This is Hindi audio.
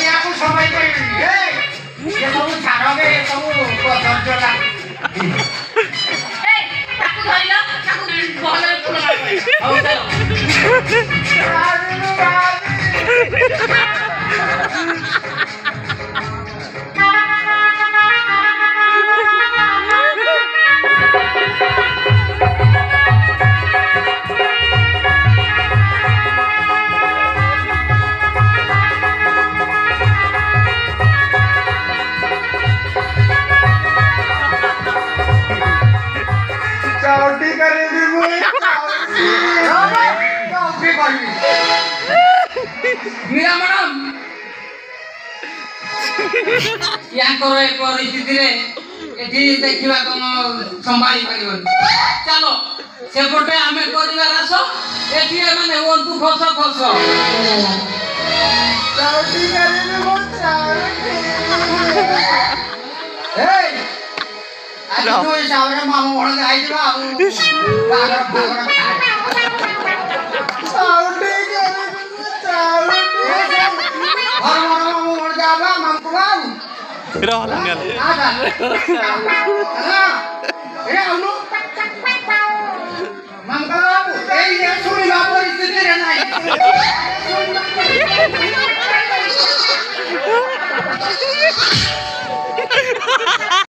aku sampai ke ini. Ya kamu cara ke kamu kotor jola. aku ধরিলা aku বলে পুরো লাগবে चावटी करेगी मुझे चावटी करेगी मीरा मैडम या करो एक परिस्थिति रे एठी देखिबा कोन संभाली परिबन चलो सेपटे आमे परिवार आसो एठी माने ओंतु खसो खसो चावटी करेगी वो चावटी ए आज तो ये सावरे मामू बोल के आई बा पागल पागल चावटी करेगी चावटी और मामू बोल के आवा मामू बाबू Kira orang kan? ada eh anu mamu babu eh ya suri babu istri re nai Ha ha ha!